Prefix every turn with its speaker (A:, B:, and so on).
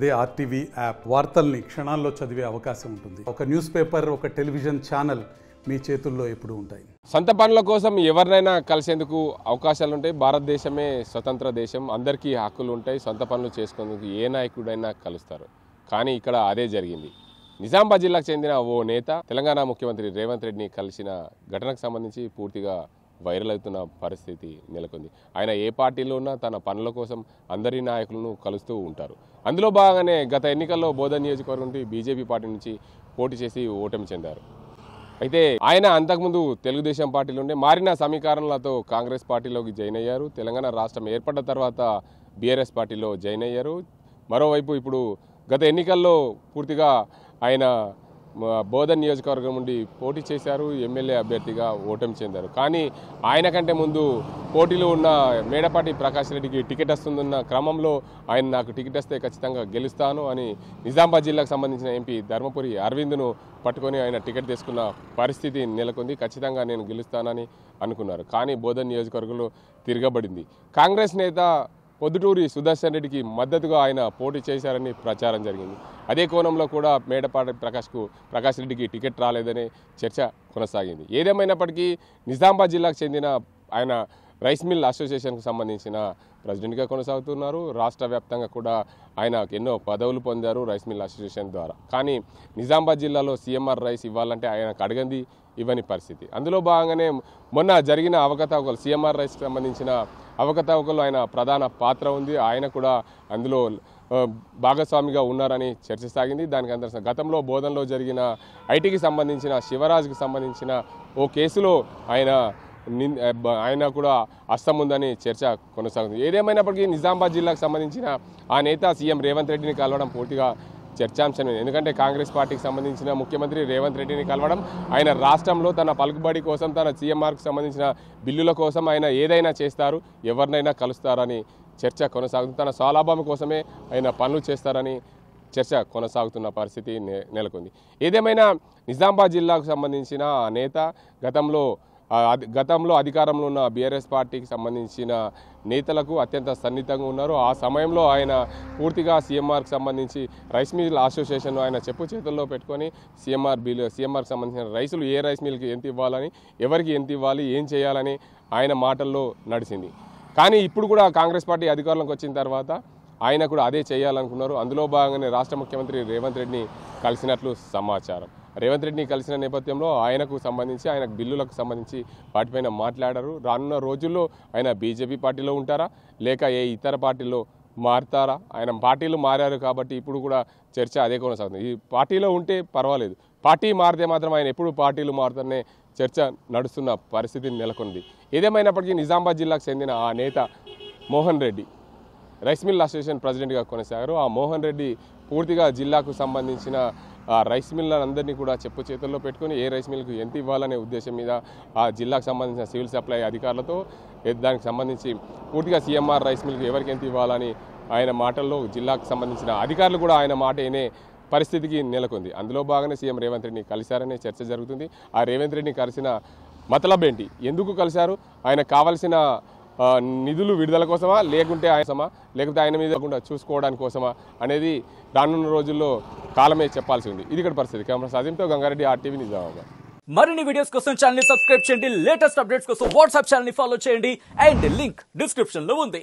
A: అదే RTV app వార్తల్ని క్షణాల్లో చదివే అవకాశం ఉంటుంది. ఒక న్యూస్ పేపర్, ఒక టెలివిజన్ ఛానల్ మీ చేతుల్లో ఎప్పుడూ ఉంటాయి.
B: సొంత పనుల కోసం ఎవరినైనా కలిసేందుకు అవకాశాలు ఉంటాయి. భారతదేశమే స్వతంత్ర దేశం, అందరికీ హక్కులు ఉంటాయి. సొంత పనులు చేసుకునేందుకు ఏ నాయకుడైనా కలుస్తారు. కానీ ఇక్కడ అదే జరిగింది. నిజామాబాద్ జిల్లాకు చెందిన ఓ నేత తెలంగాణ ముఖ్యమంత్రి రేవంత్ రెడ్డిని కలిసిన ఘటనకు సంబంధించి పూర్తిగా వైరల్ అవుతున్న పరిస్థితి నెలకొంది. ఆయన ఏ పార్టీలో ఉన్నా తన పనుల కోసం అందరి నాయకులను కలుస్తూ ఉంటారు. అందులో భాగంగానే గత ఎన్నికల్లో బోధన్ నియోజకవర్గం నుండి బీజేపీ పార్టీ నుంచి పోటీ చేసి ఓటమి చెందారు. అయితే ఆయన అంతకుముందు తెలుగుదేశం పార్టీలో ఉండే మారిన సమీకరణలతో కాంగ్రెస్ పార్టీలోకి జాయిన్ అయ్యారు. తెలంగాణ రాష్ట్రం ఏర్పడ్డ తర్వాత బీఆర్ఎస్ పార్టీలో జాయిన్ అయ్యారు. మరోవైపు ఇప్పుడు గత ఎన్నికల్లో పూర్తిగా ఆయన బోధన్ నియోజకవర్గం నుండి పోటీ చేశారు. ఎమ్మెల్యే అభ్యర్థిగా ఓటమి చెందారు. కానీ ఆయన కంటే ముందు పోటీలో ఉన్న మేడపాటి ప్రకాష్ రెడ్డికి టికెట్ వస్తుందన్న క్రమంలో ఆయన నాకు టికెట్ వస్తే ఖచ్చితంగా గెలుస్తాను అని నిజామాబాద్ జిల్లాకు సంబంధించిన ఎంపీ ధర్మపురి అరవింద్ను పట్టుకొని ఆయన టికెట్ తీసుకున్న పరిస్థితి నెలకొంది. ఖచ్చితంగా నేను గెలుస్తానని అనుకున్నారు. కానీ బోధన్ నియోజకవర్గంలో తిరగబడింది. కాంగ్రెస్ నేత పొద్దుటూరి సుదర్శన్ రెడ్డికి మద్దతుగా ఆయన పోటీ చేశారని ప్రచారం జరిగింది. అదే కోణంలో కూడా మేడపాటి ప్రకాష్ రెడ్డికి టికెట్ రాలేదనే చర్చ కొనసాగింది. ఏదేమైనప్పటికీ నిజామాబాద్ జిల్లాకు చెందిన ఆయన రైస్ మిల్ అసోసియేషన్కు సంబంధించిన ప్రెసిడెంట్గా కొనసాగుతున్నారు. రాష్ట్ర వ్యాప్తంగా కూడా ఆయన ఎన్నో పదవులు పొందారు రైస్ మిల్ అసోసియేషన్ ద్వారా. కానీ నిజామాబాద్ జిల్లాలో సీఎంఆర్ రైస్ ఇవ్వాలంటే ఆయనకు అడగంది ఇవ్వని పరిస్థితి. అందులో భాగంగానే మొన్న జరిగిన అవకతవకలు సీఎంఆర్ రైస్కి సంబంధించిన అవకతవకలు ఆయన ప్రధాన పాత్ర ఉంది. ఆయన కూడా అందులో భాగస్వామిగా ఉన్నారని చర్చ సాగింది. దానికి అందరూ గతంలో బోధనలో జరిగిన ఐటీకి సంబంధించిన శివరాజ్కి సంబంధించిన ఓ కేసులో ఆయన కూడా హస్తం ఉందని చర్చ కొనసాగుతుంది. ఏదేమైనప్పటికీ నిజామాబాద్ జిల్లాకు సంబంధించిన ఆ నేత సీఎం రేవంత్ రెడ్డిని కలవడం పూర్తిగా చర్చాంశమే. ఎందుకంటే కాంగ్రెస్ పార్టీకి సంబంధించిన ముఖ్యమంత్రి రేవంత్ రెడ్డిని కలవడం, ఆయన రాష్ట్రంలో తన పలుకుబడి కోసం, తన సీఎంఆర్కి సంబంధించిన బిల్లుల కోసం ఆయన ఏదైనా చేస్తారు, ఎవరినైనా కలుస్తారని చర్చ కొనసాగుతుంది. తన స్వలాభం కోసమే ఆయన పనులు చేస్తారని చర్చ కొనసాగుతున్న పరిస్థితి నెలకొంది. ఏదేమైనా నిజామాబాద్ జిల్లాకు సంబంధించిన ఆ నేత గతంలో అధికారంలో ఉన్న బీఆర్ఎస్ పార్టీకి సంబంధించిన నేతలకు అత్యంత సన్నిహితంగా ఉన్నారు. ఆ సమయంలో ఆయన పూర్తిగా సీఎంఆర్కి సంబంధించి రైస్ మిల్ అసోసియేషన్ ఆయన చెప్పు చేతుల్లో పెట్టుకొని సీఎంఆర్కి సంబంధించిన రైసులు ఏ రైస్ మిల్కి ఎంత ఇవ్వాలని, ఎవరికి ఎంత ఇవ్వాలి, ఏం చేయాలని ఆయన మాటల్లో నడిచింది. కానీ ఇప్పుడు కూడా కాంగ్రెస్ పార్టీ అధికారంలోకి వచ్చిన తర్వాత ఆయన కూడా అదే చేయాలనుకున్నారు. అందులో భాగంగానే రాష్ట్ర ముఖ్యమంత్రి రేవంత్ రెడ్డిని కలిసినట్లు సమాచారం. రేవంత్ రెడ్డిని కలిసిన నేపథ్యంలో ఆయనకు సంబంధించి ఆయన బిల్లులకు సంబంధించి వాటిపైన మాట్లాడారు. రానున్న రోజుల్లో ఆయన బీజేపీ పార్టీలో ఉంటారా, లేక ఏ ఇతర పార్టీలో మారుతారా? ఆయన పార్టీలు మారారు కాబట్టి ఇప్పుడు కూడా చర్చ అదే కొనసాగుతుంది. ఈ పార్టీలో ఉంటే పర్వాలేదు, పార్టీ మారితే మాత్రం ఆయన ఎప్పుడు పార్టీలు మారుతారనే చర్చ నడుస్తున్న పరిస్థితి నెలకొంది. ఏదేమైనప్పటికీ నిజామాబాద్ జిల్లాకు చెందిన ఆ నేత Mohan Reddy rice mill association ప్రెసిడెంట్గా కొనసాగారు. ఆ మోహన్ రెడ్డి పూర్తిగా జిల్లాకు సంబంధించిన రైస్ మిల్లందరినీ కూడా చెప్పు చేతుల్లో పెట్టుకుని ఏ రైస్ మిల్కు ఎంత ఇవ్వాలనే ఉద్దేశం మీద ఆ జిల్లాకు సంబంధించిన సివిల్ సప్లై అధికారులతో దానికి సంబంధించి పూర్తిగా సీఎంఆర్ రైస్ మిల్కు ఎవరికి ఎంత ఇవ్వాలని ఆయన మాటల్లో జిల్లాకు సంబంధించిన అధికారులు కూడా ఆయన మాట వినే పరిస్థితికి నెలకొంది. అందులో భాగంగానే సీఎం రేవంత్ రెడ్డిని కలిశారనే చర్చ జరుగుతుంది. ఆ రేవంత్ రెడ్డిని కలిసిన మతలబ్ ఏంటి, ఎందుకు కలిశారు, ఆయన కావాల్సిన నిధులు విడుదల కోసమా, లేకుంటే ఆయన మీద చూసుకోవడానికి కోసమా అనేది రానున్న రోజుల్లో కాలమే చెప్పాల్సి ఉంది. ఇది ఇక్కడ పరిస్థితి. కెమెరా సాజింతో గంగారెడ్డి, RTV నిజామాబాద్.
C: మరిన్ని వీడియోస్ కోసం ఛానల్ ని సబ్స్క్రైబ్ చేయండి. లేటెస్ట్ అప్డేట్స్ కోసం వాట్సాప్ ఛానల్ ని ఫాలో చేయండి. అండ్ లింక్ డిస్క్రిప్షన్ లో ఉంది.